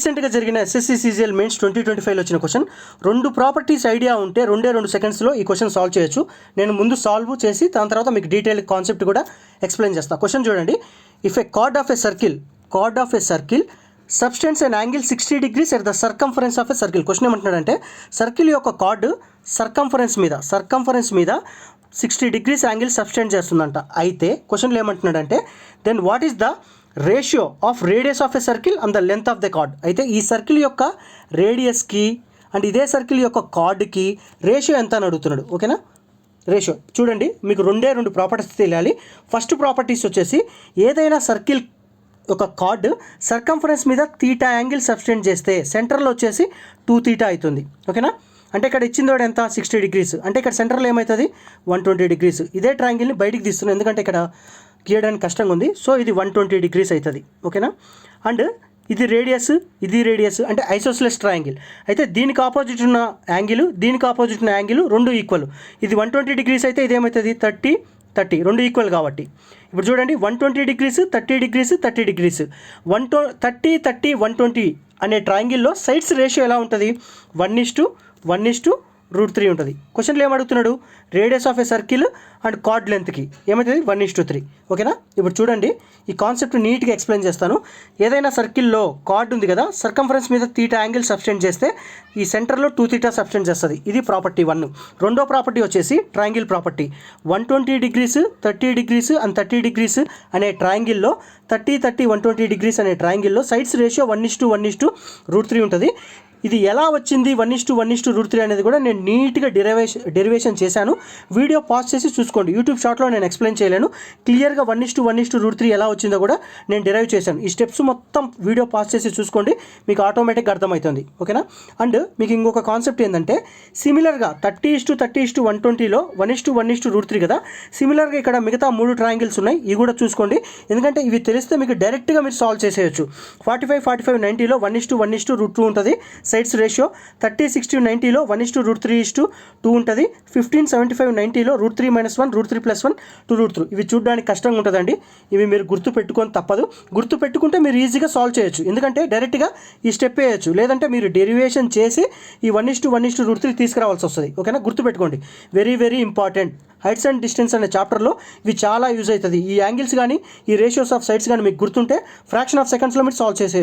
రీసెంట్గా జరిగిన SSC CGL mains 2025లో వచ్చిన క్వశ్చన్. 2 ప్రాపర్టీస్ ఐడియా ఉంటే 2 సెకండ్స్లో ఈ క్వశ్చన్ సాల్వ్ చేయొచ్చు. నేను ముందు సాల్వ్ చేసి దాని తర్వాత మీకు డీటెయిల్ కాన్సెప్ట్ కూడా ఎక్స్ప్లెయిన్ చేస్తాను. క్వశ్చన్ చూడండి. If a chord of a circle subtends and angle 60 degrees at the circumference of a circle. Question ఏమంటున్నాడంటే సర్కిల్ యొక్క కార్డ్ సర్కంఫరెన్స్ మీద 60 degrees యాంగిల్ సబ్స్టెండ్ చేస్తుందంట. అయితే క్వశ్చన్లో ఏమంటున్నాడంటే then what is the ratio of radius of a circle and the length of the chord. అయితే ఈ circle యొక్క రేడియస్కి అండ్ ఇదే సర్కిల్ యొక్క కార్డ్కి రేషియో ఎంత అని అడుగుతున్నాడు. ఓకేనా, రేషియో చూడండి. మీకు 2 ప్రాపర్టీస్ తెలియాలి. ఫస్ట్ ప్రాపర్టీస్ వచ్చేసి ఏదైనా సర్కిల్ ఒక కార్డ్ సర్కంఫరెన్స్ మీద తీటా యాంగిల్ సబ్స్టెండ్ చేస్తే సెంటర్లో వచ్చేసి 2 θ అవుతుంది. ఓకేనా, అంటే ఇక్కడ ఇచ్చింది వాడు ఎంత 60 degrees, అంటే ఇక్కడ సెంటర్లో ఏమవుతుంది 120 degrees. ఇదే ట్రయాంగిల్ని బయటికి తీస్తున్నాను ఎందుకంటే ఇక్కడ గీయడానికి కష్టంగా ఉంది. సో ఇది 120 degrees అవుతుంది. ఓకేనా, అండ్ ఇది రేడియస్ అంటే ఐసోస్లెస్ ట్రయాంగిల్. అయితే దీనికి ఆపోజిట్ ఉన్న యాంగిల్ రెండు ఈక్వల్. ఇది 120 degrees అయితే ఇదేమవుతుంది 30 రెండు ఈక్వల్ కాబట్టి. ఇప్పుడు చూడండి 120 degrees 30 degrees 30 degrees 30 120 అనే ట్రయాంగిల్లో సైడ్స్ రేషియో ఎలా ఉంటుంది 1:1:√3 ఉంటుంది. క్వశ్చన్లో ఏమడుగుతున్నాడు radius of a circle and chord లెంత్కి ఏమవుతుంది 1:3. ఓకేనా, ఇప్పుడు చూడండి ఈ కాన్సెప్ట్ నీట్గా ఎక్స్ప్లెయిన్ చేస్తాను. ఏదైనా సర్కిల్లో కార్డ్ ఉంది కదా, సర్కంఫరెన్స్ మీద తీటా యాంగిల్ సబ్స్టెండ్ చేస్తే ఈ సెంటర్లో 2 θ సబ్స్టెండ్ చేస్తుంది. ఇది ప్రాపర్టీ 1. రెండో ప్రాపర్టీ వచ్చేసి triangle property. 120 degrees 30 degrees and 30 degrees అనే ట్రయాంగిల్లో 30 120 degrees అనే ట్రయాంగిల్లో సైడ్స్ రేషియో 1:1:√3 ఉంటుంది. ఇది ఎలా వచ్చింది 1:1:√3 అనేది కూడా నేను నీట్గా డెరివేషన్ చేశాను. వీడియో పాజ్ చేసి చూసుకోండి. యూట్యూబ్ షార్ట్లో నేను ఎక్స్ప్లెయిన్ చేయలేను. క్లియర్గా 1:1:√3 ఎలా వచ్చిందో కూడా నేను డెరైవ్ చేశాను. ఈ స్టెప్స్ మొత్తం వీడియో పాజ్ చేసి చూసుకోండి, మీకు ఆటోమేటిక్గా అర్థమవుతుంది. ఓకేనా, అండ్ మీకు ఇంకొక కాన్సెప్ట్ ఏంటంటే సిమిలర్గా 30:30:120లో 1:1:√3 కదా, సిమిలర్గా ఇక్కడ మిగతా 3 ట్రయాంగిల్స్ ఉన్నాయి. ఇవి కూడా చూసుకోండి ఎందుకంటే ఇవి తెలిస్తే మీకు డైరెక్ట్గా మీరు సాల్వ్ చేసేయచ్చు. 45:45:90లో 1:1:√2 ఉంటుంది సైడ్స్ రేషియో. 30:60:90లో 1:3:2 ఉంటుంది. 15:75:90లో √3 - 1 √3 + 1 2√3. ఇవి చూడడానికి కష్టంగా ఉంటుందండి. ఇవి మీరు గుర్తు పెట్టుకొని తప్పదు. గుర్తు పెట్టుకుంటే మీరు ఈజీగా సాల్వ్ చేయొచ్చు ఎందుకంటే డైరెక్ట్గా ఈ స్టెప్ వేయచ్చు. లేదంటే మీరు డెరివేషన్ చేసి ఈ 1:1:√3 తీసుకురావాల్సి వస్తుంది. ఓకేనా, గుర్తుపెట్టుకోండి. Very very important. Heights and distance అనే చాప్టర్లో ఇవి చాలా యూజ్ అవుతుంది. ఈ యాంగిల్స్ కానీ ఈ రేషియోస్ ఆఫ్ సైడ్స్ కానీ మీకు గుర్తుంటే ఫ్రాక్షన్ ఆఫ్ సెకండ్స్లో మీరు సాల్వ్ చేసేయచ్చు.